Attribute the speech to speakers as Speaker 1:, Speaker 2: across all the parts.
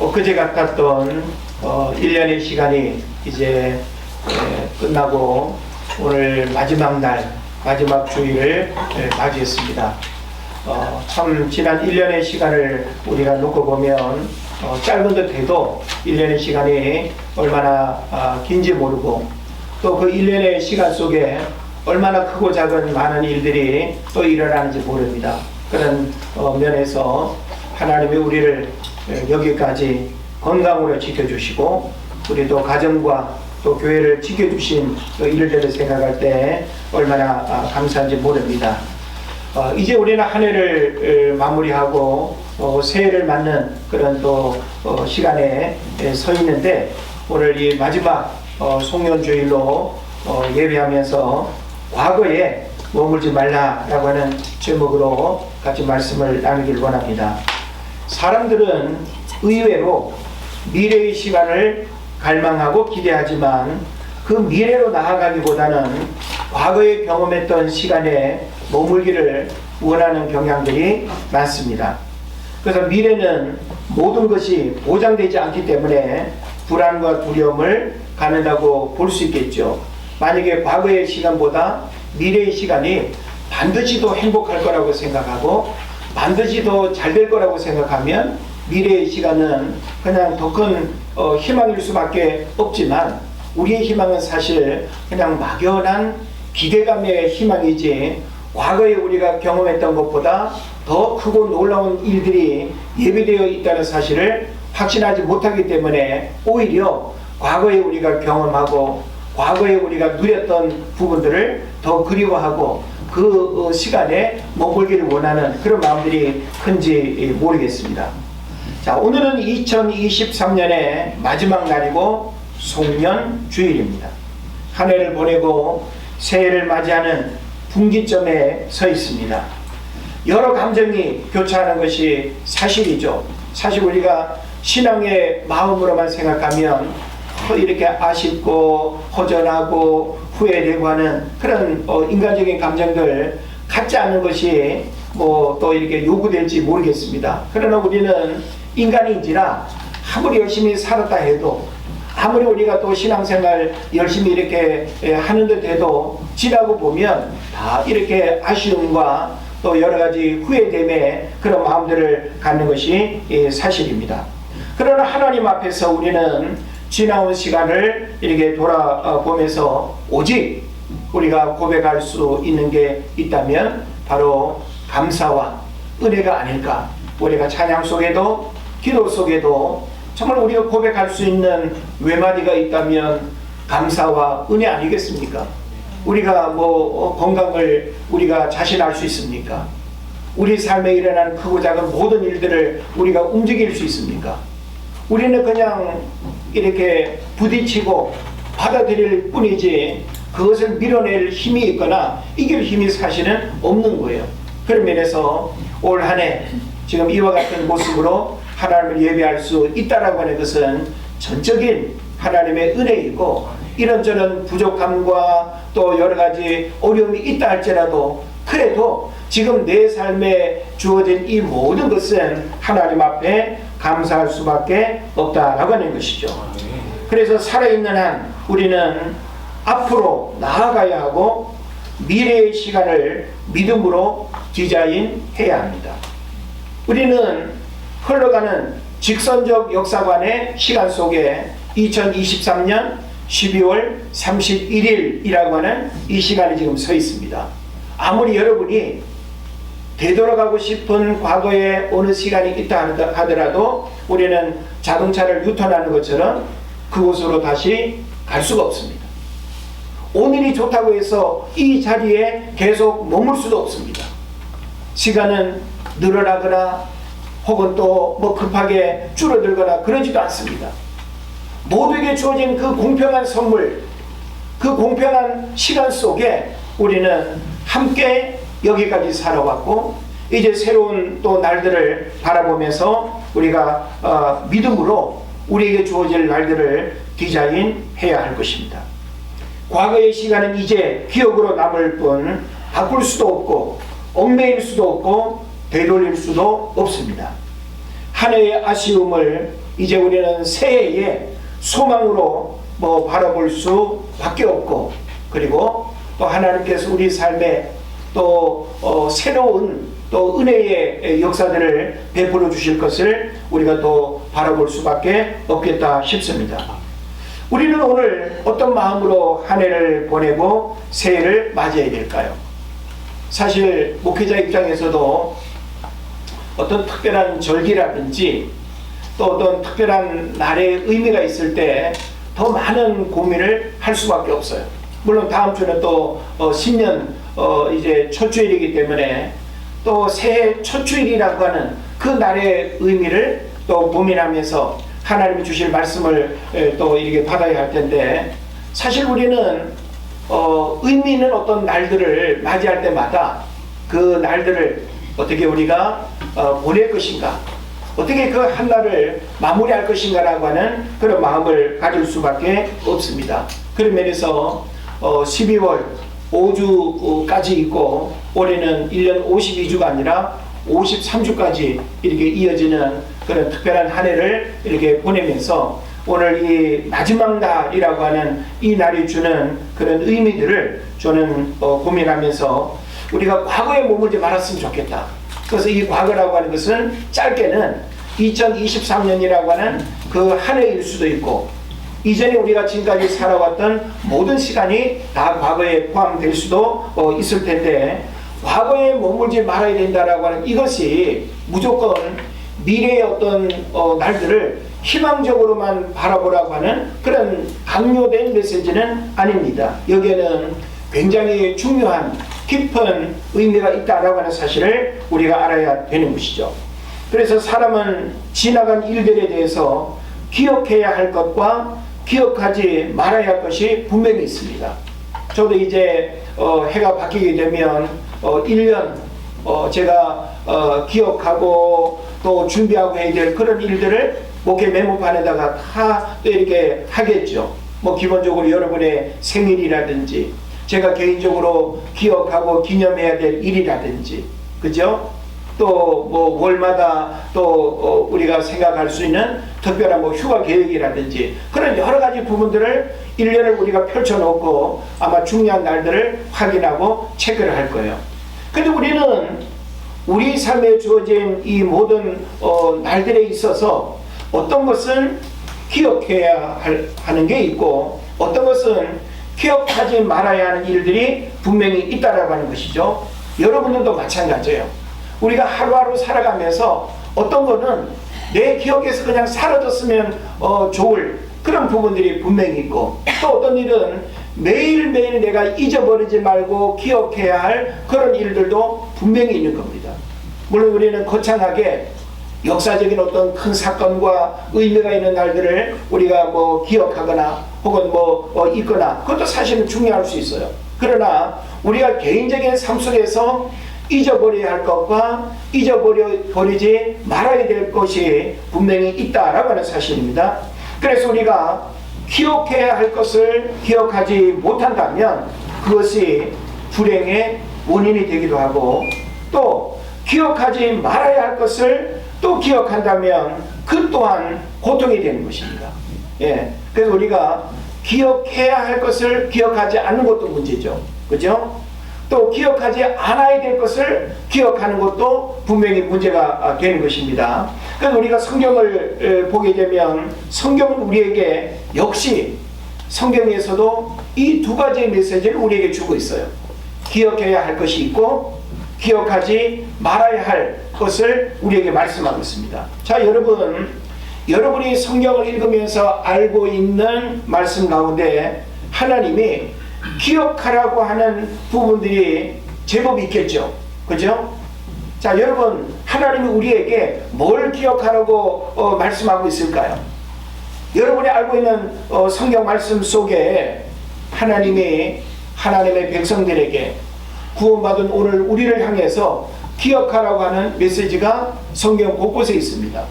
Speaker 1: 엊그제 같았던 1년의 시간이 이제 끝나고 오늘 마지막 날, 마지막 주일을 맞이했습니다. 참 지난 1년의 시간을 우리가 놓고 보면 짧은 듯해도 1년의 시간이 얼마나 긴지 모르고 또 그 1년의 시간 속에 얼마나 크고 작은 많은 일들이 또 일어나는지 모릅니다. 그런 면에서 하나님이 우리를 여기까지 건강으로 지켜주시고 우리 또 가정과 또 교회를 지켜주신 또 일들을 생각할 때 얼마나 감사한지 모릅니다. 이제 우리는 한 해를 마무리하고 새해를 맞는 그런 또 시간에 서 있는데 오늘 이 마지막 송년주일로 예배하면서 과거에 머물지 말라라고 하는 제목으로 같이 말씀을 나누길 원합니다. 사람들은 의외로 미래의 시간을 갈망하고 기대하지만 그 미래로 나아가기보다는 과거에 경험했던 시간에 머물기를 원하는 경향들이 많습니다. 그래서 미래는 모든 것이 보장되지 않기 때문에 불안과 두려움을 갖는다고 볼 수 있겠죠. 만약에 과거의 시간보다 미래의 시간이 반드시 더 행복할 거라고 생각하고 반드시 더 잘 될 거라고 생각하면 미래의 시간은 그냥 더 큰 희망일 수밖에 없지만 우리의 희망은 사실 그냥 막연한 기대감의 희망이지 과거에 우리가 경험했던 것보다 더 크고 놀라운 일들이 예비되어 있다는 사실을 확신하지 못하기 때문에 오히려 과거에 우리가 경험하고 과거에 우리가 누렸던 부분들을 더 그리워하고 그 시간에 머물기를 원하는 그런 마음들이 큰지 모르겠습니다. 자, 오늘은 2023년의 마지막 날이고 송년주일입니다. 한 해를 보내고 새해를 맞이하는 분기점에 서 있습니다. 여러 감정이 교차하는 것이 사실이죠. 사실 우리가 신앙의 마음으로만 생각하면 이렇게 아쉽고 허전하고 후회되고 하는 그런 인간적인 감정들 갖지 않는 것이 또 이렇게 요구될지 모르겠습니다. 그러나 우리는 인간인지라 아무리 열심히 살았다 해도 아무리 우리가 또 신앙생활 열심히 이렇게 하는 듯 해도 지나고 보면 다 이렇게 아쉬움과 또 여러 가지 후회됨의 그런 마음들을 갖는 것이 사실입니다. 그러나 하나님 앞에서 우리는 지나온 시간을 이렇게 돌아보면서 오직 우리가 고백할 수 있는 게 있다면 바로 감사와 은혜가 아닐까. 우리가 찬양 속에도 기도 속에도 정말 우리가 고백할 수 있는 외마디가 있다면 감사와 은혜 아니겠습니까? 우리가 건강을 우리가 자신할 수 있습니까? 우리 삶에 일어난 크고 작은 모든 일들을 우리가 움직일 수 있습니까? 우리는 그냥 이렇게 부딪히고 받아들일 뿐이지 그것을 밀어낼 힘이 있거나 이길 힘이 사실은 없는 거예요. 그런 면에서 올 한 해 지금 이와 같은 모습으로 하나님을 예배할 수 있다라고 하는 것은 전적인 하나님의 은혜이고 이런저런 부족함과 또 여러 가지 어려움이 있다 할지라도 그래도 지금 내 삶에 주어진 이 모든 것은 하나님 앞에 감사할 수밖에 없다라고 하는 것이죠. 그래서 살아있는 한 우리는 앞으로 나아가야 하고 미래의 시간을 믿음으로 디자인해야 합니다. 우리는 흘러가는 직선적 역사관의 시간 속에 2023년 12월 31일이라고 하는 이 시간이 지금 서 있습니다. 아무리 여러분이 되돌아가고 싶은 과거에 어느 시간이 있다 하더라도 우리는 자동차를 유턴하는 것처럼 그곳으로 다시 갈 수가 없습니다. 오늘이 좋다고 해서 이 자리에 계속 머물 수도 없습니다. 시간은 늘어나거나 혹은 또 급하게 줄어들거나 그러지도 않습니다. 모두에게 주어진 그 공평한 선물, 그 공평한 시간 속에 우리는 함께 여기까지 살아왔고 이제 새로운 또 날들을 바라보면서 우리가 믿음으로 우리에게 주어질 날들을 디자인해야 할 것입니다. 과거의 시간은 이제 기억으로 남을 뿐 바꿀 수도 없고 얽매일 수도 없고 되돌릴 수도 없습니다. 한 해의 아쉬움을 이제 우리는 새해의 소망으로 바라볼 수밖에 없고, 그리고 또 하나님께서 우리 삶에 또 새로운 또 은혜의 역사들을 베풀어 주실 것을 우리가 또 바라볼 수밖에 없겠다 싶습니다. 우리는 오늘 어떤 마음으로 한 해를 보내고 새해를 맞이해야 될까요? 사실 목회자 입장에서도 어떤 특별한 절기라든지 또 어떤 특별한 날의 의미가 있을 때 더 많은 고민을 할 수밖에 없어요. 물론 다음 주는 또 신년 이제 첫 주일이기 때문에 또 새해 첫 주일이라고 하는 그 날의 의미를 또 고민하면서 하나님이 주실 말씀을 또 이렇게 받아야 할 텐데, 사실 우리는 의미 있는 어떤 날들을 맞이할 때마다 그 날들을 어떻게 우리가 보낼 것인가, 어떻게 그 한 날을 마무리할 것인가라고 하는 그런 마음을 가질 수밖에 없습니다. 그런 면에서 12월 5주까지 있고, 올해는 1년 52주가 아니라 53주까지 이렇게 이어지는 그런 특별한 한 해를 이렇게 보내면서 오늘 이 마지막 날이라고 하는 이 날이 주는 그런 의미들을 저는 고민하면서 우리가 과거에 머물지 말았으면 좋겠다. 그래서 이 과거라고 하는 것은 짧게는 2023년이라고 하는 그 한 해일 수도 있고, 이전에 우리가 지금까지 살아왔던 모든 시간이 다 과거에 포함될 수도 있을 텐데, 과거에 머물지 말아야 된다라고 하는 이것이 무조건 미래의 어떤 날들을 희망적으로만 바라보라고 하는 그런 강요된 메시지는 아닙니다. 여기에는 굉장히 중요한 깊은 의미가 있다라고 하는 사실을 우리가 알아야 되는 것이죠. 그래서 사람은 지나간 일들에 대해서 기억해야 할 것과 기억하지 말아야 할 것이 분명히 있습니다. 저도 이제 해가 바뀌게 되면 1년 제가 기억하고 또 준비하고 해야 될 그런 일들을 목회 메모판에다가 다 또 이렇게 하겠죠. 기본적으로 여러분의 생일이라든지, 제가 개인적으로 기억하고 기념해야 될 일이라든지, 그죠? 또 월마다 또 우리가 생각할 수 있는 특별한 휴가 계획이라든지 그런 여러 가지 부분들을 1년을 우리가 펼쳐놓고 아마 중요한 날들을 확인하고 체크를 할 거예요. 근데 우리는 우리 삶에 주어진 이 모든 날들에 있어서 어떤 것은 기억해야 하는 게 있고, 어떤 것은 기억하지 말아야 하는 일들이 분명히 있다라고 하는 것이죠. 여러분들도 마찬가지예요. 우리가 하루하루 살아가면서 어떤 거는 내 기억에서 그냥 사라졌으면 좋을 그런 부분들이 분명히 있고, 또 어떤 일은 매일매일 내가 잊어버리지 말고 기억해야 할 그런 일들도 분명히 있는 겁니다. 물론 우리는 거창하게 역사적인 어떤 큰 사건과 의미가 있는 날들을 우리가 기억하거나 혹은 있거나, 그것도 사실은 중요할 수 있어요. 그러나 우리가 개인적인 삶 속에서 잊어버려야 할 것과 잊어버리지 말아야 될 것이 분명히 있다라고 하는 사실입니다. 그래서 우리가 기억해야 할 것을 기억하지 못한다면 그것이 불행의 원인이 되기도 하고, 또 기억하지 말아야 할 것을 또 기억한다면 그 또한 고통이 되는 것입니다. 그래서 우리가 기억해야 할 것을 기억하지 않는 것도 문제죠. 그죠? 또 기억하지 않아야 될 것을 기억하는 것도 분명히 문제가 되는 것입니다. 그래서 우리가 성경을 보게 되면 성경은 우리에게 역시 성경에서도 이 두 가지의 메시지를 우리에게 주고 있어요. 기억해야 할 것이 있고 기억하지 말아야 할 것을 우리에게 말씀하고 있습니다. 자, 여러분이 성경을 읽으면서 알고 있는 말씀 가운데 하나님이 기억하라고 하는 부분들이 제법 있겠죠. 그죠? 자, 여러분, 하나님이 우리에게 뭘 기억하라고 말씀하고 있을까요? 여러분이 알고 있는 성경 말씀 속에 하나님이 하나님의 백성들에게 구원받은 오늘 우리를 향해서 기억하라고 하는 메시지가 성경 곳곳에 있습니다.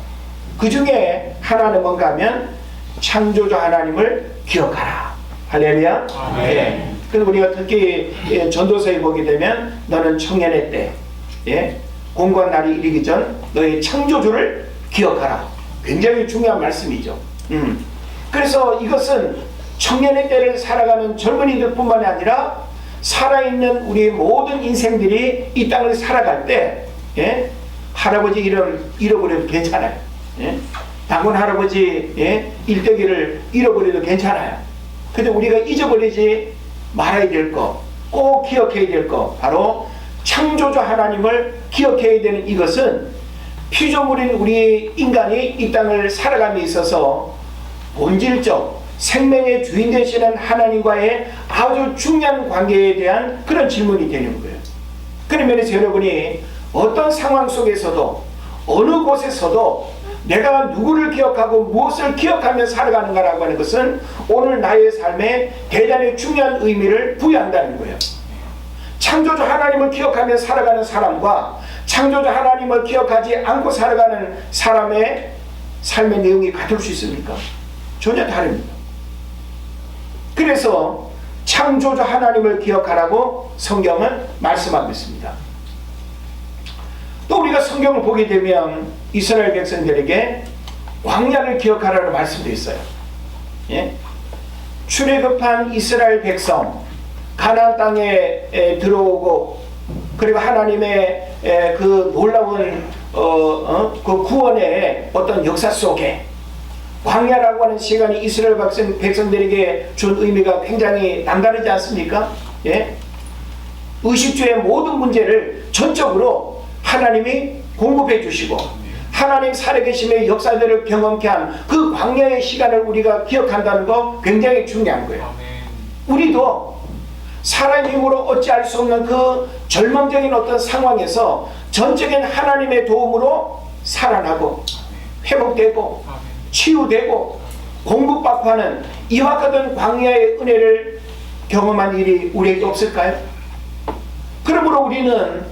Speaker 1: 그 중에 하나는 뭔가 하면 창조주 하나님을 기억하라. 할렐루야. 그래서 우리가 특히 전도서에 보게 되면 너는 청년의 때, 공고한 날이 이르기 전 너의 창조주를 기억하라. 굉장히 중요한 말씀이죠. 그래서 이것은 청년의 때를 살아가는 젊은이들 뿐만 아니라 살아있는 우리 모든 인생들이 이 땅을 살아갈 때, 예? 할아버지 이름 잃어버려도 괜찮아요. 예? 당군 할아버지, 예? 일대기를 잃어버려도 괜찮아요. 근데 우리가 잊어버리지 말아야 될 거, 꼭 기억해야 될 거, 바로 창조주 하나님을 기억해야 되는 이것은 피조물인 우리 인간이 이 땅을 살아감에 있어서 본질적 생명의 주인 되시는 하나님과의 아주 중요한 관계에 대한 그런 질문이 되는 거예요. 그런 면에서 여러분이 어떤 상황 속에서도 어느 곳에서도 내가 누구를 기억하고 무엇을 기억하며 살아가는가라고 하는 것은 오늘 나의 삶에 대단히 중요한 의미를 부여한다는 거예요. 창조주 하나님을 기억하며 살아가는 사람과 창조주 하나님을 기억하지 않고 살아가는 사람의 삶의 내용이 같을 수 있습니까? 전혀 다릅니다. 그래서 창조주 하나님을 기억하라고 성경은 말씀하고 있습니다. 또 우리가 성경을 보게 되면 이스라엘 백성들에게 광야를 기억하라는 말씀도 있어요. 예? 출애굽한 이스라엘 백성 가나안 땅에 들어오고 그리고 하나님의 그 놀라운 그 구원의 어떤 역사 속에 광야라고 하는 시간이 이스라엘 백성들에게 준 의미가 굉장히 남다르지 않습니까? 예? 의식주의 모든 문제를 전적으로 하나님이 공급해 주시고 하나님 살아계심의 역사들을 경험케 한 그 광야의 시간을 우리가 기억한다는 거 굉장히 중요한 거예요. 우리도 사람의 힘으로 어찌할 수 없는 그 절망적인 어떤 상황에서 전적인 하나님의 도움으로 살아나고 회복되고 치유되고 공급받고 하는 이와 같은 광야의 은혜를 경험한 일이 우리에게 없을까요? 그러므로 우리는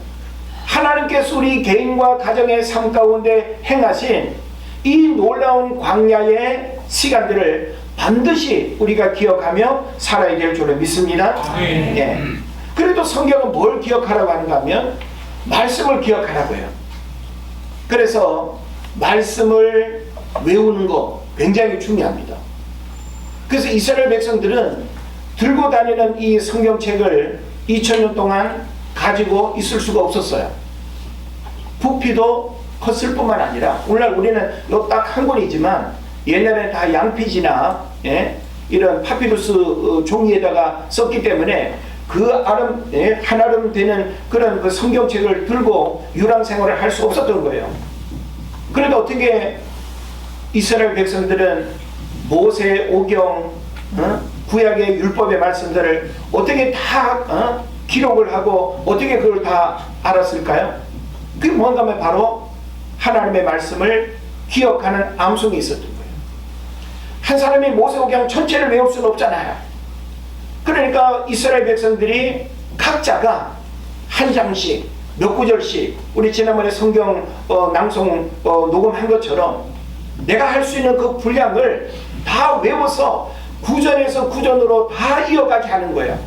Speaker 1: 하나님께서 우리 개인과 가정의 삶 가운데 행하신 이 놀라운 광야의 시간들을 반드시 우리가 기억하며 살아야 될 줄을 믿습니다. 예. 그래도 성경은 뭘 기억하라고 하는가 하면 말씀을 기억하라고 해요. 그래서 말씀을 외우는 거 굉장히 중요합니다. 그래서 이스라엘 백성들은 들고 다니는 이 성경책을 2000년 동안 가지고 있을 수가 없었어요. 부피도 컸을 뿐만 아니라 오늘날 우리는 요 딱 한 권이지만 옛날에 다 양피지나 예? 이런 파피루스 종이에다가 썼기 때문에 그 한아름 되는 그런 그 성경책을 들고 유랑생활을 할 수 없었던 거예요. 그래도 어떻게 이스라엘 백성들은 모세, 오경, 구약의 율법의 말씀들을 어떻게 다 기록을 하고 어떻게 그걸 다 알았을까요? 그게 뭔가 하면 바로 하나님의 말씀을 기억하는 암송이 있었던 거예요. 한 사람이 모세오경 전체를 외울 수는 없잖아요. 그러니까 이스라엘 백성들이 각자가 한 장씩 몇 구절씩 우리 지난번에 성경 낭송 녹음한 것처럼 내가 할 수 있는 그 분량을 다 외워서 구전에서 구전으로 다 이어가게 하는 거예요.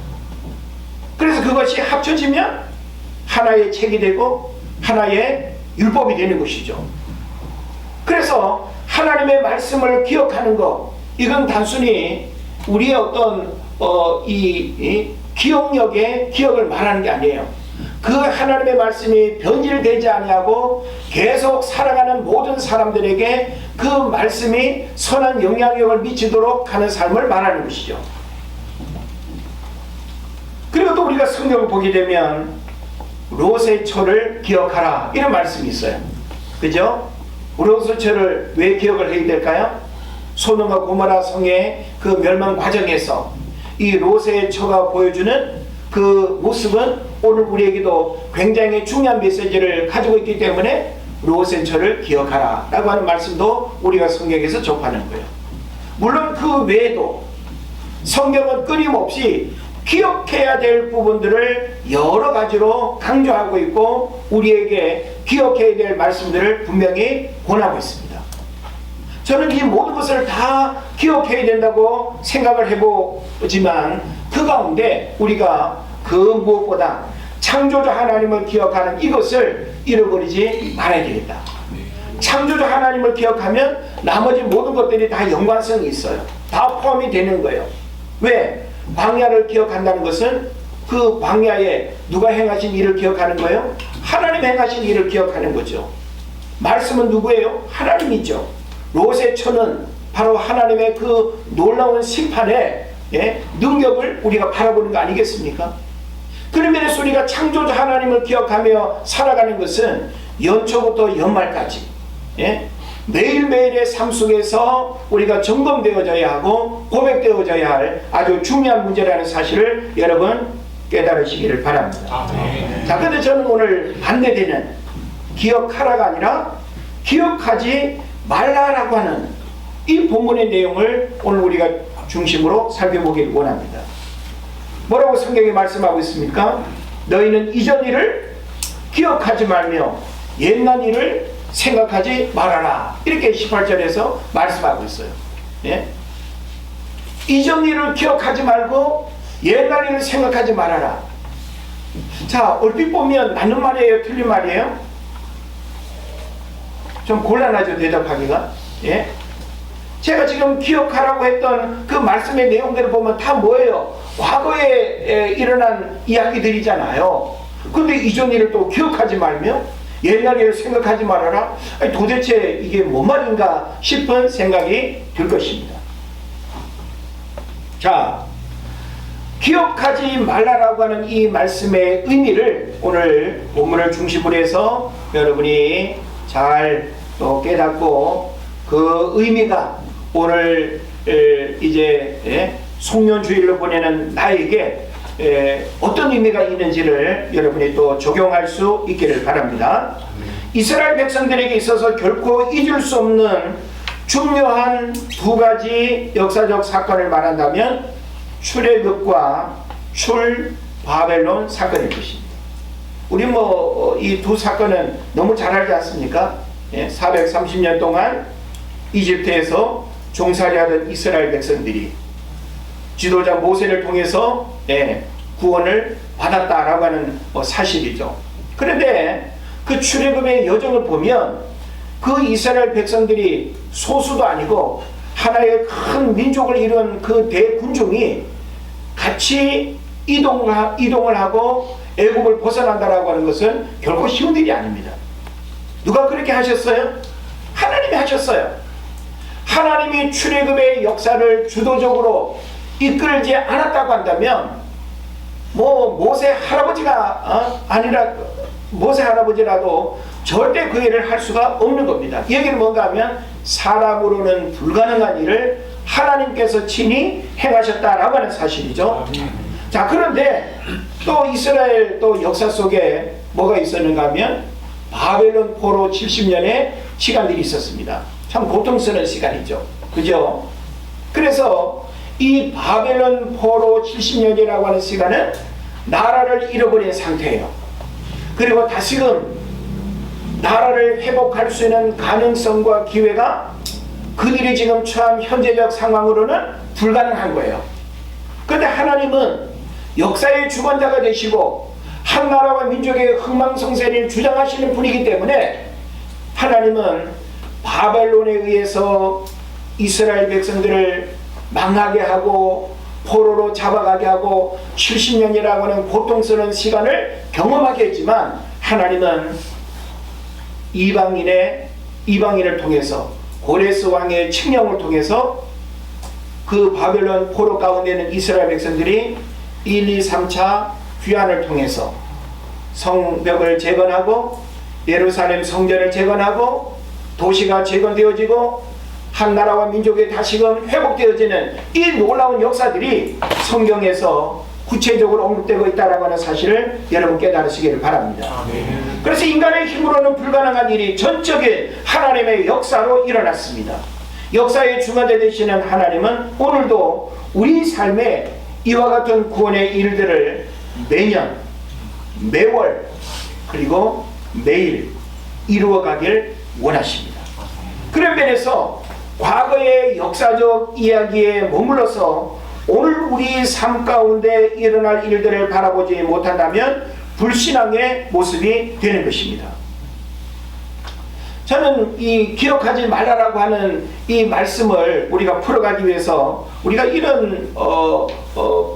Speaker 1: 그래서 그것이 합쳐지면 하나의 책이 되고 하나의 율법이 되는 것이죠. 그래서 하나님의 말씀을 기억하는 것, 이건 단순히 우리의 어떤 이 기억력의 기억을 말하는 게 아니에요. 그 하나님의 말씀이 변질되지 아니하고 계속 살아가는 모든 사람들에게 그 말씀이 선한 영향력을 미치도록 하는 삶을 말하는 것이죠. 그리고 또 우리가 성경을 보게 되면 롯의 처를 기억하라 이런 말씀이 있어요. 그죠? 롯의 처를 왜 기억을 해야 될까요? 소돔과 고모라 성의 그 멸망 과정에서 이 롯의 처가 보여주는 그 모습은 오늘 우리에게도 굉장히 중요한 메시지를 가지고 있기 때문에 롯의 처를 기억하라 라고 하는 말씀도 우리가 성경에서 접하는 거예요. 물론 그 외에도 성경은 끊임없이 기억해야 될 부분들을 여러 가지로 강조하고 있고 우리에게 기억해야 될 말씀들을 분명히 권하고 있습니다. 저는 이 모든 것을 다 기억해야 된다고 생각을 해보지만 그 가운데 우리가 그 무엇보다 창조주 하나님을 기억하는 이것을 잃어버리지 말아야 되겠다. 창조주 하나님을 기억하면 나머지 모든 것들이 다 연관성이 있어요. 다 포함이 되는 거예요. 왜? 광야를 기억한다는 것은 그 광야에 누가 행하신 일을 기억하는 거예요? 하나님 행하신 일을 기억하는 거죠. 말씀은 누구예요? 하나님이죠. 롯의 처는 바로 하나님의 그 놀라운 심판의 능력을 우리가 바라보는 거 아니겠습니까? 그런 면에서 우리가 창조주 하나님을 기억하며 살아가는 것은 연초부터 연말까지 매일매일의 삶 속에서 우리가 점검되어져야 하고 고백되어져야 할 아주 중요한 문제라는 사실을 여러분 깨달으시기를 바랍니다. 자, 근데 저는 오늘 반대되는 기억하라가 아니라 기억하지 말라라고 하는 이 본문의 내용을 오늘 우리가 중심으로 살펴보기를 원합니다. 뭐라고 성경이 말씀하고 있습니까? 너희는 이전 일을 기억하지 말며 옛날 일을 생각하지 말아라. 이렇게 18절에서 말씀하고 있어요. 이전 일을 기억하지 말고 옛날 일을 생각하지 말아라. 자, 얼핏 보면 맞는 말이에요? 틀린 말이에요? 좀 곤란하죠, 대답하기가. 제가 지금 기억하라고 했던 그 말씀의 내용들을 보면 다 뭐예요? 과거에 일어난 이야기들이잖아요. 근데 이전 일을 또 기억하지 말며 옛날 일을 생각하지 말아라? 아니, 도대체 이게 뭔 말인가 싶은 생각이 들 것입니다. 자, 기억하지 말라라고 하는 이 말씀의 의미를 오늘 본문을 중심으로 해서 여러분이 잘 또 깨닫고 그 의미가 오늘 이제 송년주일로 보내는 나에게 어떤 의미가 있는지를 여러분이 또 적용할 수 있기를 바랍니다. 이스라엘 백성들에게 있어서 결코 잊을 수 없는 중요한 두 가지 역사적 사건을 말한다면 출애굽과 출바벨론 사건일 것입니다. 우리 이 두 사건은 너무 잘 알지 않습니까? 430년 동안 이집트에서 종살이하던 이스라엘 백성들이 지도자 모세를 통해서 구원을 받았다라고 하는 사실이죠. 그런데 그 출애굽의 여정을 보면 그 이스라엘 백성들이 소수도 아니고 하나의 큰 민족을 이룬 그 대군중이 같이 이동을 하고 애굽을 벗어난다라고 하는 것은 결코 쉬운 일이 아닙니다. 누가 그렇게 하셨어요? 하나님이 하셨어요. 하나님이 출애굽의 역사를 주도적으로 이끌지 않았다고 한다면 모세 할아버지가 아니라 모세 할아버지라도 절대 그 일을 할 수가 없는 겁니다. 이 얘기는 뭔가 하면 사람으로는 불가능한 일을 하나님께서 친히 행하셨다라고 하는 사실이죠. 자, 그런데 또 이스라엘 또 역사 속에 뭐가 있었는가 하면 바벨론 포로 70년의 시간들이 있었습니다. 참 고통스러운 시간이죠. 그죠? 그래서 이 바벨론 포로 70년이라고 하는 시간은 나라를 잃어버린 상태예요. 그리고 다시금 나라를 회복할 수 있는 가능성과 기회가 그들이 지금 처한 현재적 상황으로는 불가능한 거예요. 그런데 하나님은 역사의 주관자가 되시고 한 나라와 민족의 흥망성쇠를 주장하시는 분이기 때문에 하나님은 바벨론에 의해서 이스라엘 백성들을 망하게 하고 포로로 잡아가게 하고 70년이라고 하는 고통스러운 시간을 경험하게 했지만 하나님은 이방인을 통해서 고레스 왕의 칙령을 통해서 그 바벨론 포로 가운데 있는 이스라엘 백성들이 1, 2, 3차 귀환을 통해서 성벽을 재건하고 예루살렘 성전을 재건하고 도시가 재건되어지고 한 나라와 민족이 다시금 회복되어지는 이 놀라운 역사들이 성경에서 구체적으로 언급되고 있다는 하는 사실을 여러분 깨달으시기를 바랍니다. 그래서 인간의 힘으로는 불가능한 일이 전적인 하나님의 역사로 일어났습니다. 역사의 주관자 되시는 하나님은 오늘도 우리 삶에 이와 같은 구원의 일들을 매년, 매월, 그리고 매일 이루어가길 원하십니다. 그런 면에서 과거의 역사적 이야기에 머물러서 오늘 우리 삶 가운데 일어날 일들을 바라보지 못한다면 불신앙의 모습이 되는 것입니다. 저는 이 기억하지 말라라고 하는 이 말씀을 우리가 풀어가기 위해서 우리가 이런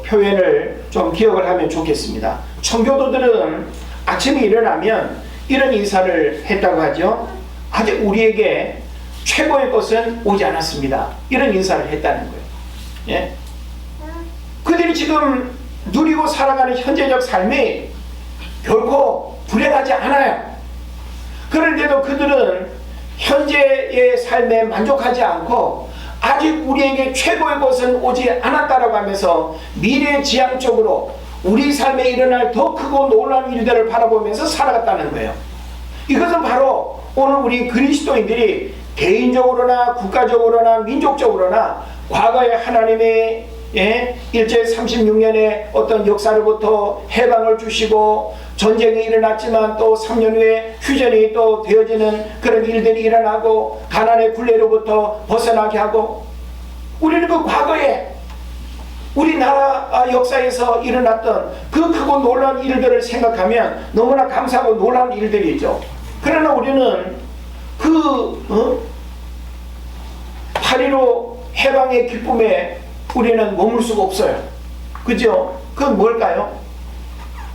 Speaker 1: 표현을 좀 기억을 하면 좋겠습니다. 청교도들은 아침에 일어나면 이런 인사를 했다고 하죠. 아직 우리에게 최고의 것은 오지 않았습니다. 이런 인사를 했다는 거예요. 예? 그들이 지금 누리고 살아가는 현재적 삶이 결코 불행하지 않아요. 그런데도 그들은 현재의 삶에 만족하지 않고 아직 우리에게 최고의 것은 오지 않았다라고 하면서 미래지향적으로 우리 삶에 일어날 더 크고 놀라운 일들을 바라보면서 살아갔다는 거예요. 이것은 바로 오늘 우리 그리스도인들이 개인적으로나 국가적으로나 민족적으로나 과거에 하나님의 일제 36년의 어떤 역사로부터 해방을 주시고 전쟁이 일어났지만 또 3년 후에 휴전이 또 되어지는 그런 일들이 일어나고 가난의 굴레로부터 벗어나게 하고 우리는 그 과거에 우리나라 역사에서 일어났던 그 크고 놀라운 일들을 생각하면 너무나 감사하고 놀라운 일들이죠. 그러나 우리는 그 8.15 해방의 기쁨에 우리는 머물 수가 없어요. 그죠? 그건 뭘까요?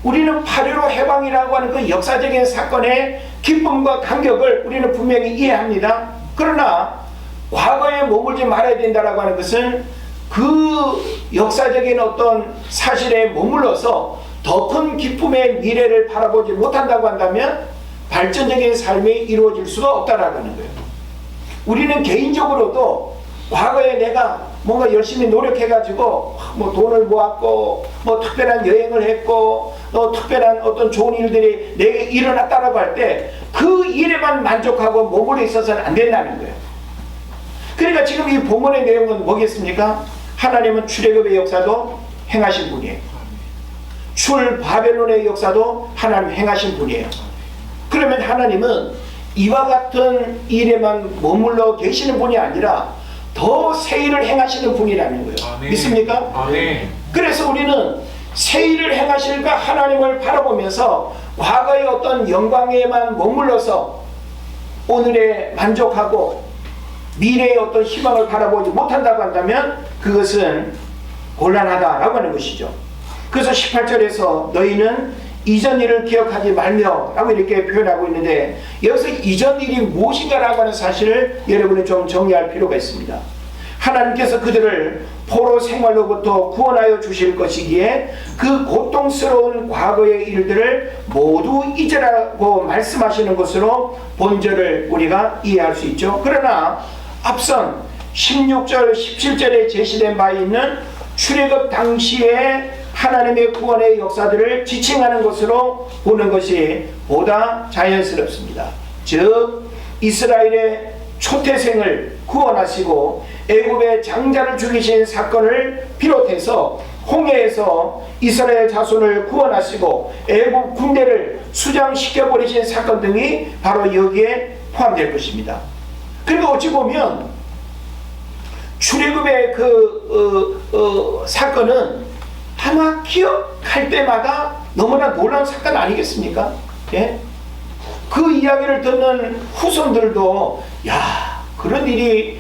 Speaker 1: 우리는 8.15 해방이라고 하는 그 역사적인 사건의 기쁨과 감격을 우리는 분명히 이해합니다. 그러나 과거에 머물지 말아야 된다라고 하는 것은 그 역사적인 어떤 사실에 머물러서 더 큰 기쁨의 미래를 바라보지 못한다고 한다면 발전적인 삶이 이루어질 수가 없다라고 하는 거예요. 우리는 개인적으로도 과거에 내가 뭔가 열심히 노력해가지고 뭐 돈을 모았고 뭐 특별한 여행을 했고 또 특별한 어떤 좋은 일들이 내게 일어났다라고 할 때 그 일에만 만족하고 머물러 있어서는 안 된다는 거예요. 그러니까 지금 이 본문의 내용은 뭐겠습니까? 하나님은 출애굽의 역사도 행하신 분이에요. 출 바벨론의 역사도 하나님 행하신 분이에요. 그러면 하나님은 이와 같은 일에만 머물러 계시는 분이 아니라 더 새 일을 행하시는 분이라는 거예요. 아멘. 믿습니까? 아멘. 그래서 우리는 새 일을 행하실까 하나님을 바라보면서 과거의 어떤 영광에만 머물러서 오늘에 만족하고 미래의 어떤 희망을 바라보지 못한다고 한다면 그것은 곤란하다라고 하는 것이죠. 그래서 18절에서 너희는 이전 일을 기억하지 말며 라고 이렇게 표현하고 있는데 여기서 이전 일이 무엇인가라고 하는 사실을 여러분이 좀 정리할 필요가 있습니다. 하나님께서 그들을 포로 생활로부터 구원하여 주실 것이기에 그 고통스러운 과거의 일들을 모두 잊으라고 말씀하시는 것으로 본절을 우리가 이해할 수 있죠. 그러나 앞선 16절 17절에 제시된 바 있는 출애굽 당시에 하나님의 구원의 역사들을 지칭하는 것으로 보는 것이 보다 자연스럽습니다. 즉 이스라엘의 초태생을 구원하시고 애굽의 장자를 죽이신 사건을 비롯해서 홍해에서 이스라엘 자손을 구원하시고 애굽 군대를 수장시켜버리신 사건 등이 바로 여기에 포함될 것입니다. 그러니까 어찌 보면 출애굽의 사건은 아마 기억할 때마다 너무나 놀라운 사건 아니겠습니까? 예? 그 이야기를 듣는 후손들도 야 그런 일이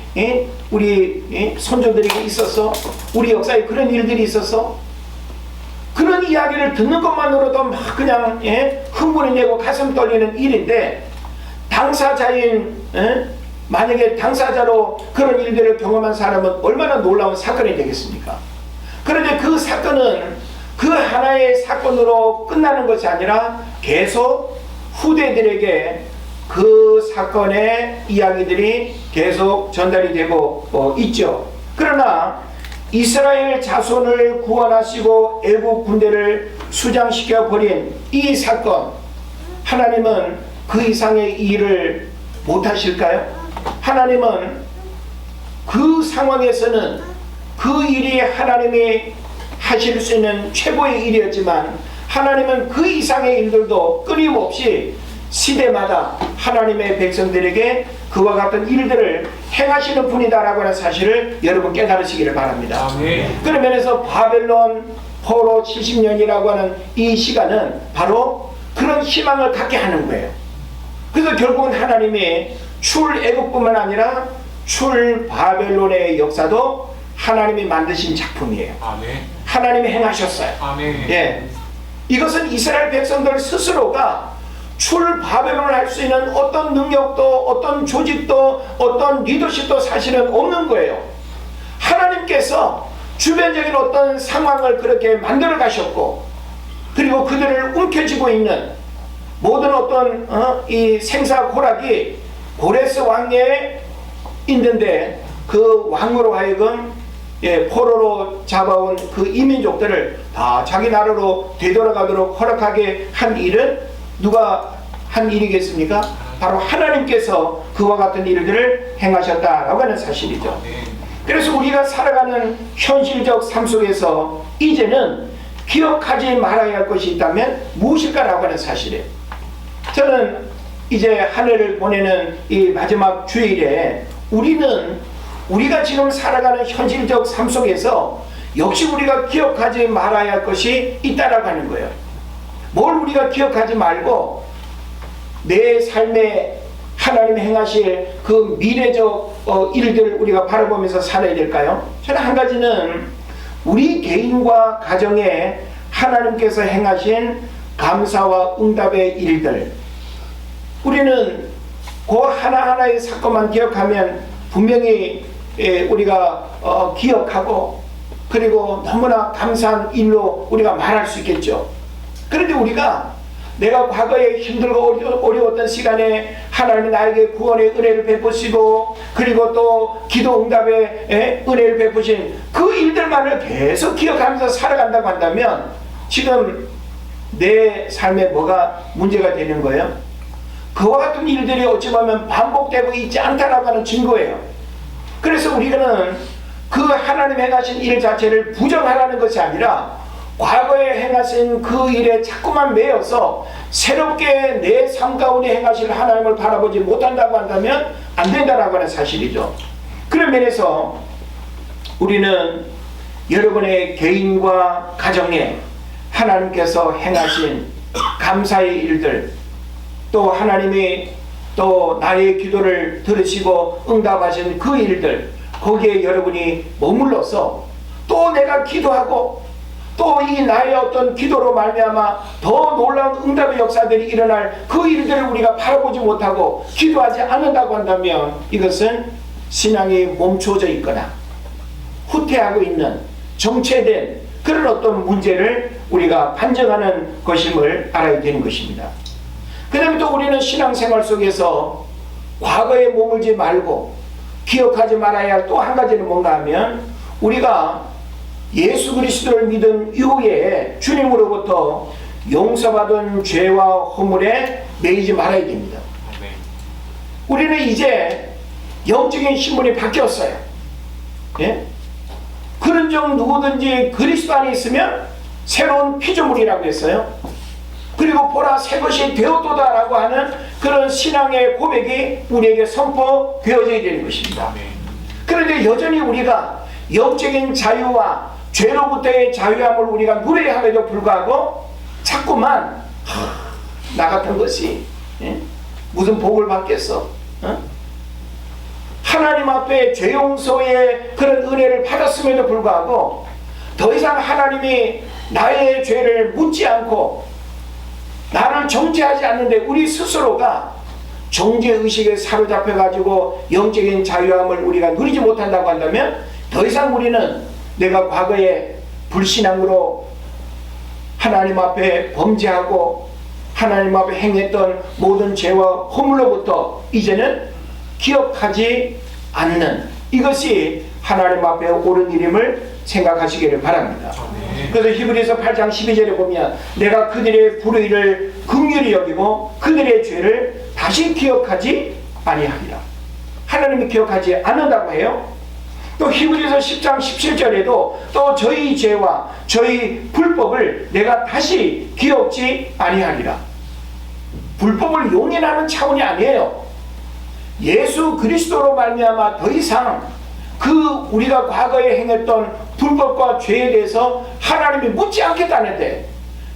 Speaker 1: 우리 손주들에게 있었어? 우리 역사에 그런 일들이 있었어? 그런 이야기를 듣는 것만으로도 막 그냥 흥분이 되고 가슴 떨리는 일인데 당사자인 만약에 당사자로 그런 일들을 경험한 사람은 얼마나 놀라운 사건이 되겠습니까? 그런데 그 사건은 그 하나의 사건으로 끝나는 것이 아니라 계속 후대들에게 그 사건의 이야기들이 계속 전달이 되고 있죠. 그러나 이스라엘 자손을 구원하시고 애국 군대를 수장시켜 버린 이 사건, 하나님은 그 이상의 일을 못하실까요? 하나님은 그 상황에서는 그 일이 하나님이 하실 수 있는 최고의 일이었지만 하나님은 그 이상의 일들도 끊임없이 시대마다 하나님의 백성들에게 그와 같은 일들을 행하시는 분이다라고 하는 사실을 여러분 깨달으시기를 바랍니다. 아멘. 그런 면에서 바벨론 포로 70년이라고 하는 이 시간은 바로 그런 희망을 갖게 하는 거예요. 그래서 결국은 하나님이 출애굽뿐만 아니라 출바벨론의 역사도 하나님이 만드신 작품이에요.
Speaker 2: 아멘.
Speaker 1: 하나님이 행하셨어요.
Speaker 2: 아멘.
Speaker 1: 예, 이것은 이스라엘 백성들 스스로가 출바벨론을 할 수 있는 어떤 능력도 어떤 조직도 어떤 리더십도 사실은 없는 거예요. 하나님께서 주변적인 어떤 상황을 그렇게 만들어 가셨고, 그리고 그들을 움켜쥐고 있는 모든 어떤 이 생사고락이 고레스 왕에 있는데, 그 왕으로 하여금 포로로 잡아온 그 이민족들을 다 자기 나라로 되돌아가도록 허락하게 한 일은 누가 한 일이겠습니까? 바로 하나님께서 그와 같은 일들을 행하셨다라고 하는 사실이죠. 그래서 우리가 살아가는 현실적 삶 속에서 이제는 기억하지 말아야 할 것이 있다면 무엇일까라고 하는 사실이에요. 저는 이제 한 해를 보내는 이 마지막 주일에 우리가 지금 살아가는 현실적 삶 속에서 역시 우리가 기억하지 말아야 할 것이 있다라고 하는 거예요. 뭘 우리가 기억하지 말고 내 삶에 하나님이 행하실 그 미래적 일들을 우리가 바라보면서 살아야 될까요? 저는 한 가지는 우리 개인과 가정에 하나님께서 행하신 감사와 응답의 일들, 우리는 그 하나하나의 사건만 기억하면 분명히 우리가 기억하고, 그리고 너무나 감사한 일로 우리가 말할 수 있겠죠. 그런데 우리가 내가 과거에 힘들고 어려웠던 시간에 하나님이 나에게 구원의 은혜를 베푸시고, 그리고 또 기도 응답의 은혜를 베푸신 그 일들만을 계속 기억하면서 살아간다고 한다면 지금 내 삶에 뭐가 문제가 되는 거예요? 그와 같은 일들이 어찌 보면 반복되고 있지 않다라고 하는 증거예요. 그래서 우리는 그 하나님 행하신 일 자체를 부정하라는 것이 아니라 과거에 행하신 그 일에 자꾸만 매여서 새롭게 내 삶 가운데 행하실 하나님을 바라보지 못한다고 한다면 안 된다라고 하는 사실이죠. 그런 면에서 우리는 여러분의 개인과 가정에 하나님께서 행하신 감사의 일들, 또 하나님이 또 나의 기도를 들으시고 응답하신 그 일들, 거기에 여러분이 머물러서 또 내가 기도하고 또 이 나의 어떤 기도로 말미암아 더 놀라운 응답의 역사들이 일어날 그 일들을 우리가 바라보지 못하고 기도하지 않는다고 한다면 이것은 신앙이 멈춰져 있거나 후퇴하고 있는 정체된 그런 어떤 문제를 우리가 판정하는 것임을 알아야 되는 것입니다. 그 다음에 또 우리는 신앙생활 속에서 과거에 머물지 말고 기억하지 말아야 할 또 한 가지는 뭔가 하면, 우리가 예수 그리스도를 믿은 이후에 주님으로부터 용서받은 죄와 허물에 매이지 말아야 됩니다. 우리는 이제 영적인 신분이 바뀌었어요. 예? 그런즉 누구든지 그리스도 안에 있으면 새로운 피조물이라고 했어요. 그리고 보라 새 것이 되었도다 라고 하는 그런 신앙의 고백이 우리에게 선포되어져야 되는 것입니다. 그런데 여전히 우리가 영적인 자유와 죄로부터의 자유함을 우리가 누려야 함에도 불구하고 자꾸만 나 같은 것이 무슨 복을 받겠어? 하나님 앞에 죄 용서의 그런 은혜를 받았음에도 불구하고 더 이상 하나님이 나의 죄를 묻지 않고 나를 정죄하지 않는데 우리 스스로가 정죄의식에 사로잡혀가지고 영적인 자유함을 우리가 누리지 못한다고 한다면 더 이상 우리는 내가 과거에 불신앙으로 하나님 앞에 범죄하고 하나님 앞에 행했던 모든 죄와 허물로부터 이제는 기억하지 않는, 이것이 하나님 앞에 옳은 일임을 생각하시기를 바랍니다. 그래서 히브리서 8장 12절에 보면 내가 그들의 불의를 긍휼히 여기고 그들의 죄를 다시 기억하지 아니하리라. 하나님이 기억하지 않는다고 해요. 또 히브리서 10장 17절에도 또 저희 죄와 저희 불법을 내가 다시 기억지 아니하리라. 불법을 용인하는 차원이 아니에요. 예수 그리스도로 말미암아 더 이상 그 우리가 과거에 행했던 불법과 죄에 대해서 하나님이 묻지 않겠다는데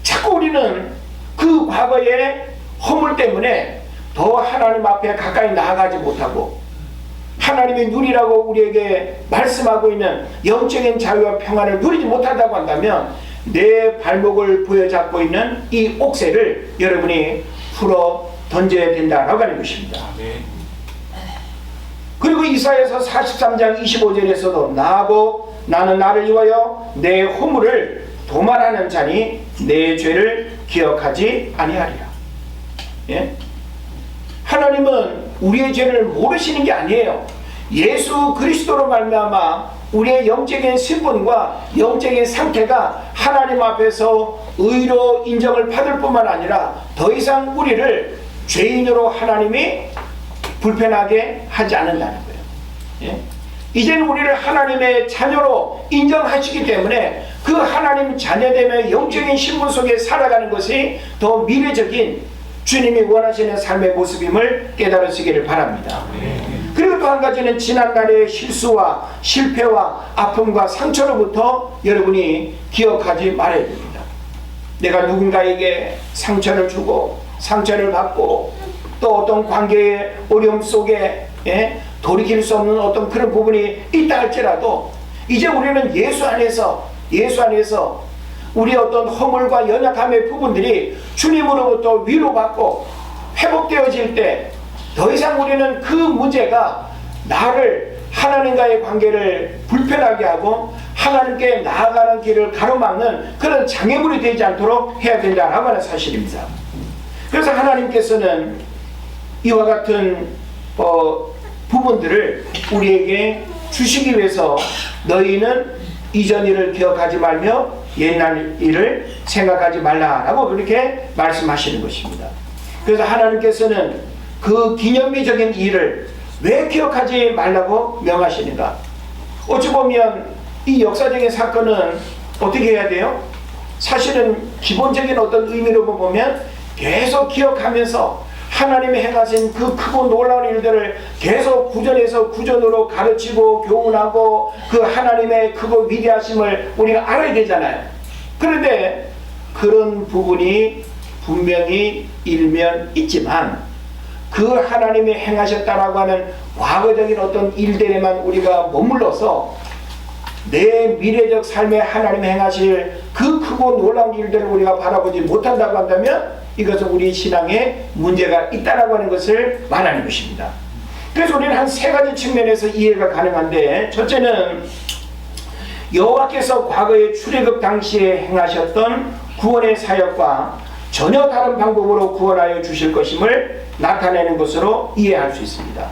Speaker 1: 자꾸 우리는 그 과거의 허물 때문에 더 하나님 앞에 가까이 나아가지 못하고 하나님의 눈이라고 우리에게 말씀하고 있는 영적인 자유와 평안을 누리지 못한다고 한다면 내 발목을 부여잡고 있는 이 옥새를 여러분이 풀어 던져야 된다라고 하는 것입니다. 그리고 이사야서 43장 25절에서도 나하고 나는 나를 위하여 내 허물을 도말하는 자니 내 죄를 기억하지 아니하리라. 예? 하나님은 우리의 죄를 모르시는 게 아니에요. 예수 그리스도로 말미암아 우리의 영적인 신분과 영적인 상태가 하나님 앞에서 의로 인정을 받을 뿐만 아니라 더 이상 우리를 죄인으로 하나님이 불편하게 하지 않는다는 거예요. 예? 이제는 우리를 하나님의 자녀로 인정하시기 때문에 그 하나님 자녀됨의 영적인 신분 속에 살아가는 것이 더 미래적인 주님이 원하시는 삶의 모습임을 깨달으시기를 바랍니다. 그리고 또 한 가지는 지난날의 실수와 실패와 아픔과 상처로부터 여러분이 기억하지 말아야 됩니다. 내가 누군가에게 상처를 주고 상처를 받고 또 어떤 관계의 어려움 속에 돌이킬 수 없는 어떤 그런 부분이 있다 할지라도 이제 우리는 예수 안에서 우리 어떤 허물과 연약함의 부분들이 주님으로부터 위로받고 회복되어질 때 더 이상 우리는 그 문제가 나를 하나님과의 관계를 불편하게 하고 하나님께 나아가는 길을 가로막는 그런 장애물이 되지 않도록 해야 된다라고 하는 사실입니다. 그래서 하나님께서는 이와 같은 부분들을 우리에게 주시기 위해서 너희는 이전 일을 기억하지 말며 옛날 일을 생각하지 말라라고 그렇게 말씀하시는 것입니다. 그래서 하나님께서는 그 기념비적인 일을 왜 기억하지 말라고 명하시는가? 어찌 보면 이 역사적인 사건은 어떻게 해야 돼요? 사실은 기본적인 어떤 의미로 보면 계속 기억하면서 하나님이 행하신 그 크고 놀라운 일들을 계속 구전에서 구전으로 가르치고 교훈하고 그 하나님의 크고 위대하심을 우리가 알아야 되잖아요. 그런데 그런 부분이 분명히 일면 있지만 그 하나님이 행하셨다라고 하는 과거적인 어떤 일들에만 우리가 머물러서 내 미래적 삶에 하나님이 행하실 그 크고 놀라운 일들을 우리가 바라보지 못한다고 한다면 이것은 우리 신앙에 문제가 있다라고 하는 것을 말하는 것입니다. 그래서 우리는 한 세 가지 측면에서 이해가 가능한데, 첫째는 여호와께서 과거의 출애굽 당시에 행하셨던 구원의 사역과 전혀 다른 방법으로 구원하여 주실 것임을 나타내는 것으로 이해할 수 있습니다.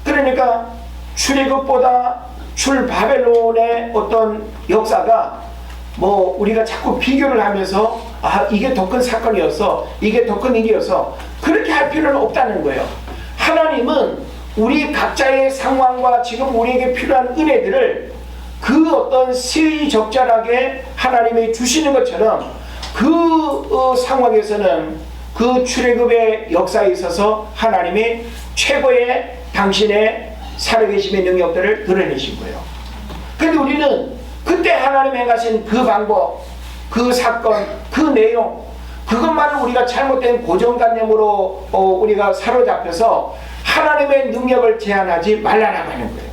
Speaker 1: 그러니까 출애굽보다 출바벨론의 어떤 역사가 우리가 자꾸 비교를 하면서 이게 더 큰 사건이었어, 이게 더 큰 일이었어, 그렇게 할 필요는 없다는 거예요. 하나님은 우리 각자의 상황과 지금 우리에게 필요한 은혜들을 그 어떤 시의적절하게 하나님이 주시는 것처럼 그 상황에서는 그 출애굽의 역사에 있어서 하나님이 최고의 당신의 살아계심의 능력들을 드러내신 거예요. 그런데 우리는 그때 하나님 행하신 그 방법, 그 사건, 그 내용, 그것만을 우리가 잘못된 고정관념으로 우리가 사로잡혀서 하나님의 능력을 제한하지 말라라고 하는 거예요.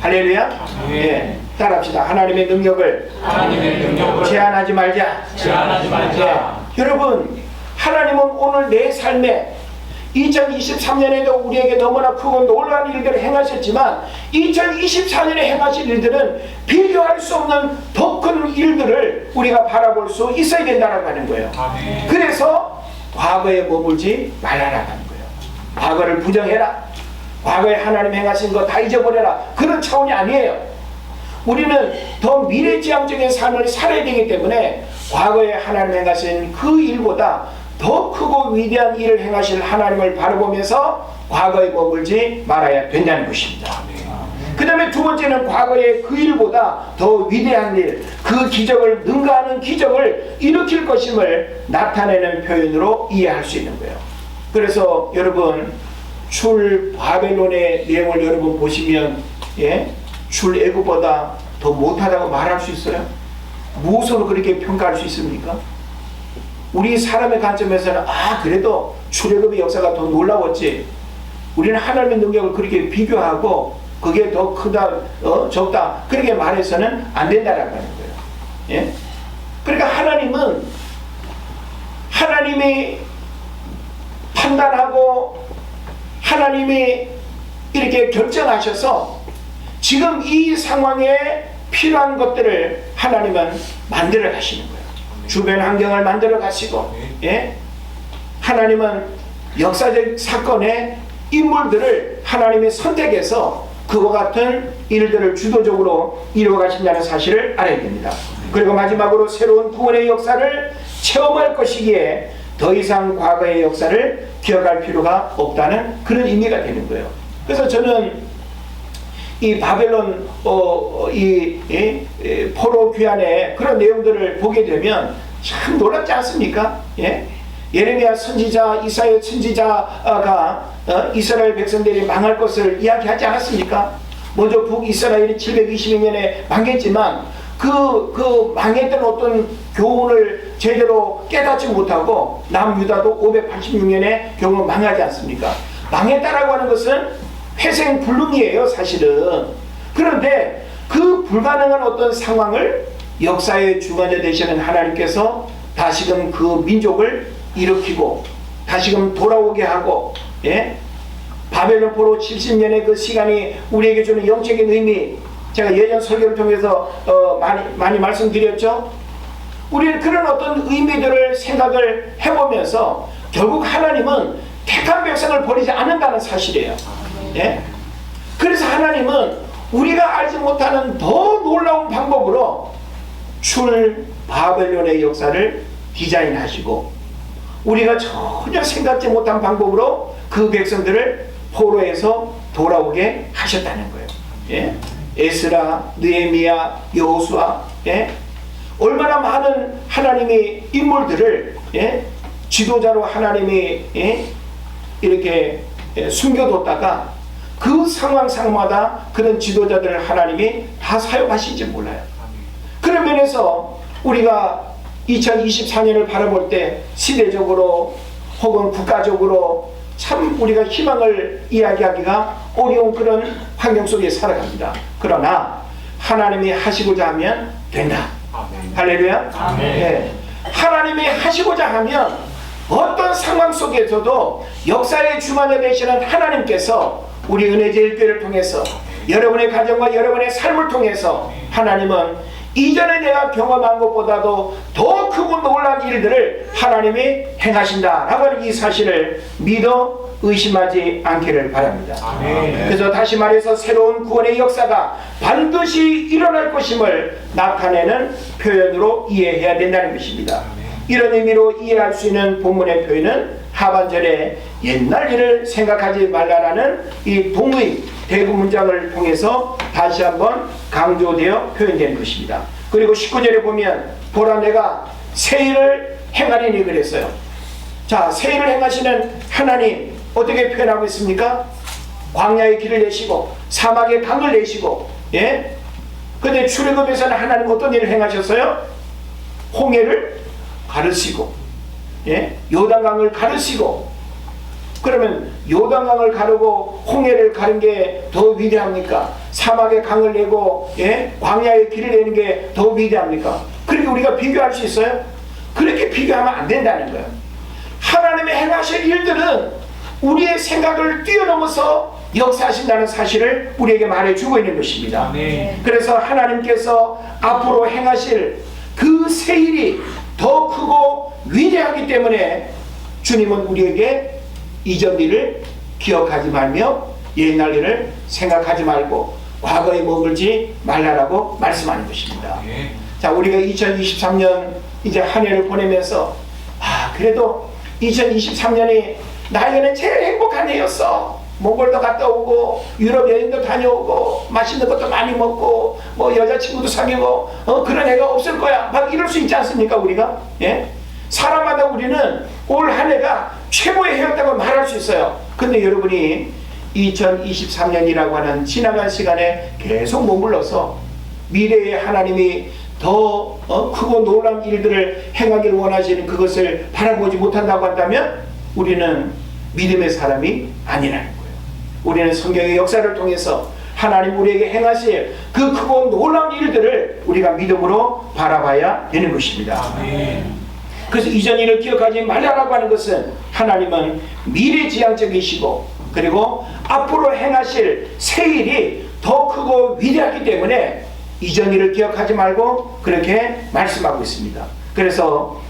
Speaker 1: 할렐루야. 예, 따라합시다. 하나님의 능력을 제한하지 말자. 예, 여러분, 하나님은 오늘 내 삶에 2023년에도 우리에게 너무나 크고 놀라운 일들을 행하셨지만 2024년에 행하실 일들은 비교할 수 없는 더 큰 일들을 우리가 바라볼 수 있어야 된다고 하는 거예요. 그래서 과거에 머물지 말라라고 하는 거예요. 과거를 부정해라, 과거에 하나님 행하신 거 다 잊어버려라, 그런 차원이 아니에요. 우리는 더 미래지향적인 삶을 살아야 되기 때문에 과거에 하나님 행하신 그 일보다 더 크고 위대한 일을 행하실 하나님을 바라보면서 과거에 머물지 말아야 된다는 것입니다. 그 다음에 두 번째는 과거의 그 일보다 더 위대한 일, 그 기적을 능가하는 기적을 일으킬 것임을 나타내는 표현으로 이해할 수 있는 거예요. 그래서 여러분, 출바벨론의 내용을 여러분 보시면 출애굽보다 더 못하다고 말할 수 있어요? 무엇으로 그렇게 평가할 수 있습니까? 우리 사람의 관점에서는 그래도 출애굽의 역사가 더 놀라웠지. 우리는 하나님의 능력을 그렇게 비교하고 그게 더 크다, 적다 그렇게 말해서는 안 된다라는 거예요. 예? 그러니까 하나님이 판단하고 하나님이 이렇게 결정하셔서 지금 이 상황에 필요한 것들을 하나님은 만들어 가시는 거예요. 주변 환경을 만들어 가시고, 예? 하나님은 역사적 사건의 인물들을 하나님이 선택해서 그와 같은 일들을 주도적으로 이루어 가신다는 사실을 알아야 됩니다. 그리고 마지막으로 새로운 구원의 역사를 체험할 것이기에 더 이상 과거의 역사를 기억할 필요가 없다는 그런 의미가 되는 거예요. 그래서 저는 이 바벨론 포로 귀환의 그런 내용들을 보게 되면 참 놀랍지 않습니까? 예? 예레미야 선지자, 이사야 선지자가 이스라엘 백성들이 망할 것을 이야기하지 않았습니까? 먼저 북이스라엘이 720년에 망했지만 그 망했던 어떤 교훈을 제대로 깨닫지 못하고 남유다도 586년에 결국 망하지 않습니까? 망했다라고 하는 것은 회생불능이에요, 사실은. 그런데 그 불가능한 어떤 상황을 역사의 주관자 되시는 하나님께서 다시금 그 민족을 일으키고 다시금 돌아오게 하고, 예? 바벨론 포로 70년의 그 시간이 우리에게 주는 영적인 의미, 제가 예전 설교를 통해서 많이 말씀드렸죠. 우리는 그런 어떤 의미들을 생각을 해보면서 결국 하나님은 택한 백성을 버리지 않는다는 사실이에요. 예? 그래서 하나님은 우리가 알지 못하는 더 놀라운 방법으로 바벨론의 역사를 디자인하시고 우리가 전혀 생각지 못한 방법으로 그 백성들을 포로에서 돌아오게 하셨다는 거예요. 예? 에스라, 느헤미야, 여호수아, 예? 얼마나 많은 하나님의 인물들을, 예? 지도자로 하나님이, 예? 이렇게 숨겨뒀다가 그 상황마다 그런 지도자들을 하나님이 다 사용하신지 몰라요. 그런 면에서 우리가 2024년을 바라볼 때 시대적으로 혹은 국가적으로 참 우리가 희망을 이야기하기가 어려운 그런 환경 속에 살아갑니다. 그러나 하나님이 하시고자 하면 된다. 아멘. 할렐루야. 아멘. 네. 하나님이 하시고자 하면 어떤 상황 속에서도 역사의 주관자 되시는 하나님께서 우리 은혜제일교회를 통해서 여러분의 가정과 여러분의 삶을 통해서 하나님은 이전에 내가 경험한 것보다도 더 크고 놀라운 일들을 하나님이 행하신다라고 하는 이 사실을 믿어 의심하지 않기를 바랍니다. 아멘. 그래서 다시 말해서 새로운 구원의 역사가 반드시 일어날 것임을 나타내는 표현으로 이해해야 된다는 것입니다. 아멘. 이런 의미로 이해할 수 있는 본문의 표현은 하반절에 옛날 일을 생각하지 말라라는 이 동의 대구 문장을 통해서 다시 한번 강조되어 표현되는 것입니다. 그리고 19절에 보면 보라 내가 새 일을 행하리니 그랬어요. 자, 새 일을 행하시는 하나님 어떻게 표현하고 있습니까? 광야의 길을 내시고 사막의 강을 내시고, 예? 근데 출애굽에서는 하나님 어떤 일을 행하셨어요? 홍해를 가르시고, 예? 요단강을 가르시고. 그러면 요단강을 가르고 홍해를 가른 게 더 위대합니까? 사막의 강을 내고, 예? 광야의 길을 내는 게 더 위대합니까? 그렇게 우리가 비교할 수 있어요? 그렇게 비교하면 안 된다는 거예요. 하나님의 행하실 일들은 우리의 생각을 뛰어넘어서 역사하신다는 사실을 우리에게 말해주고 있는 것입니다. 그래서 하나님께서 앞으로 행하실 그 새 일이 더 크고 위대하기 때문에 주님은 우리에게 이전 일을 기억하지 말며 옛날 일을 생각하지 말고 과거에 머물지 말라라고 말씀하는 것입니다. 자, 우리가 2023년 이제 한 해를 보내면서 그래도 2023년이 나에게는 제일 행복한 해였어. 몽골도 갔다 오고 유럽 여행도 다녀오고 맛있는 것도 많이 먹고 뭐 여자친구도 사귀고 그런 애가 없을 거야 막 이럴 수 있지 않습니까 우리가? 예? 사람마다 우리는 올 한 해가 최고의 해였다고 말할 수 있어요. 근데 여러분이 2023년이라고 하는 지나간 시간에 계속 머물러서 미래의 하나님이 더 크고 놀라운 일들을 행하기를 원하시는 그것을 바라보지 못한다고 한다면 우리는 믿음의 사람이 아니라는 거예요. 우리는 성경의 역사를 통해서 하나님 우리에게 행하실 그 크고 놀라운 일들을 우리가 믿음으로 바라봐야 되는 것입니다. 그래서 이전 일을 기억하지 말라라고 하는 것은 하나님은 미래지향적이시고 그리고 앞으로 행하실 새 일이 더 크고 위대하기 때문에 이전 일을 기억하지 말고 그렇게 말씀하고 있습니다. 그래서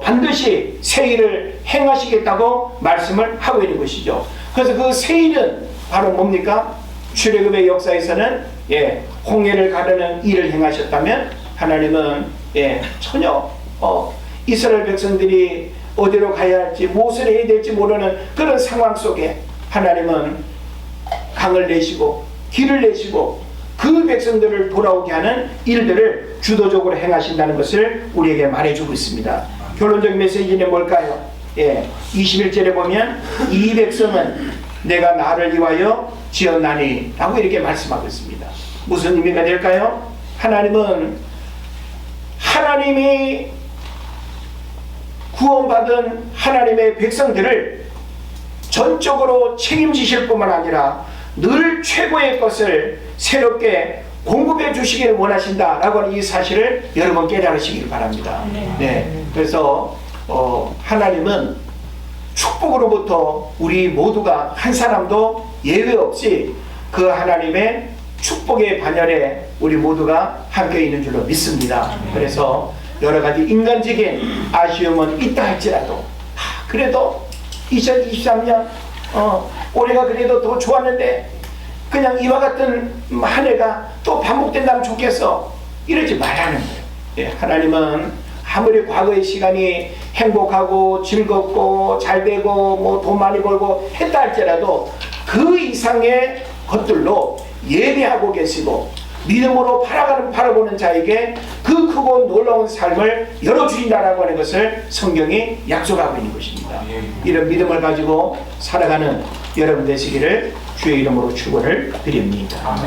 Speaker 1: 반드시 새 일을 행하시겠다고 말씀을 하고 있는 것이죠. 그래서 그 새 일은 바로 뭡니까? 출애굽의 역사에서는 홍해를 가르는 일을 행하셨다면 하나님은 전혀 이스라엘 백성들이 어디로 가야 할지 무엇을 해야 될지 모르는 그런 상황 속에 하나님은 강을 내시고 길을 내시고 그 백성들을 돌아오게 하는 일들을 주도적으로 행하신다는 것을 우리에게 말해주고 있습니다. 결론적인 메시지는 뭘까요? 21절에 보면 이 백성은 내가 나를 위하여 지었나니 라고 이렇게 말씀하고 있습니다. 무슨 의미가 될까요? 하나님은 하나님이 구원받은 하나님의 백성들을 전적으로 책임지실 뿐만 아니라 늘 최고의 것을 새롭게 공급해 주시기를 원하신다라고 하는 이 사실을 여러분 깨달으시길 바랍니다. 그래서 하나님은 축복으로부터 우리 모두가 한 사람도 예외 없이 그 하나님의 축복의 반열에 우리 모두가 함께 있는 줄로 믿습니다. 그래서 여러 가지 인간적인 아쉬움은 있다 할지라도 그래도 2023년 올해가 그래도 더 좋았는데 그냥 이와 같은 한 해가 또 반복된다면 좋겠어 이러지 말라는 거예요. 하나님은 아무리 과거의 시간이 행복하고 즐겁고 잘되고 뭐 돈 많이 벌고 했다 할지라도 그 이상의 것들로 예배하고 계시고 믿음으로 바라보는 자에게 그 크고 놀라운 삶을 열어주신다라고 하는 것을 성경이 약속하고 있는 것입니다. 이런 믿음을 가지고 살아가는 여러분 되시기를 주의 이름으로 축원을 드립니다.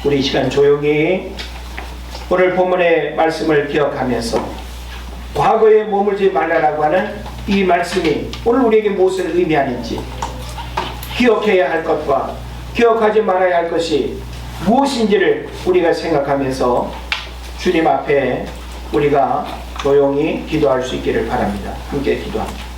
Speaker 1: 우리 이 시간 조용히 오늘 본문의 말씀을 기억하면서 과거에 머물지 말라라고 하는 이 말씀이 오늘 우리에게 무엇을 의미하는지 기억해야 할 것과 기억하지 말아야 할 것이 무엇인지를 우리가 생각하면서 주님 앞에 우리가 조용히 기도할 수 있기를 바랍니다. 함께 기도합니다.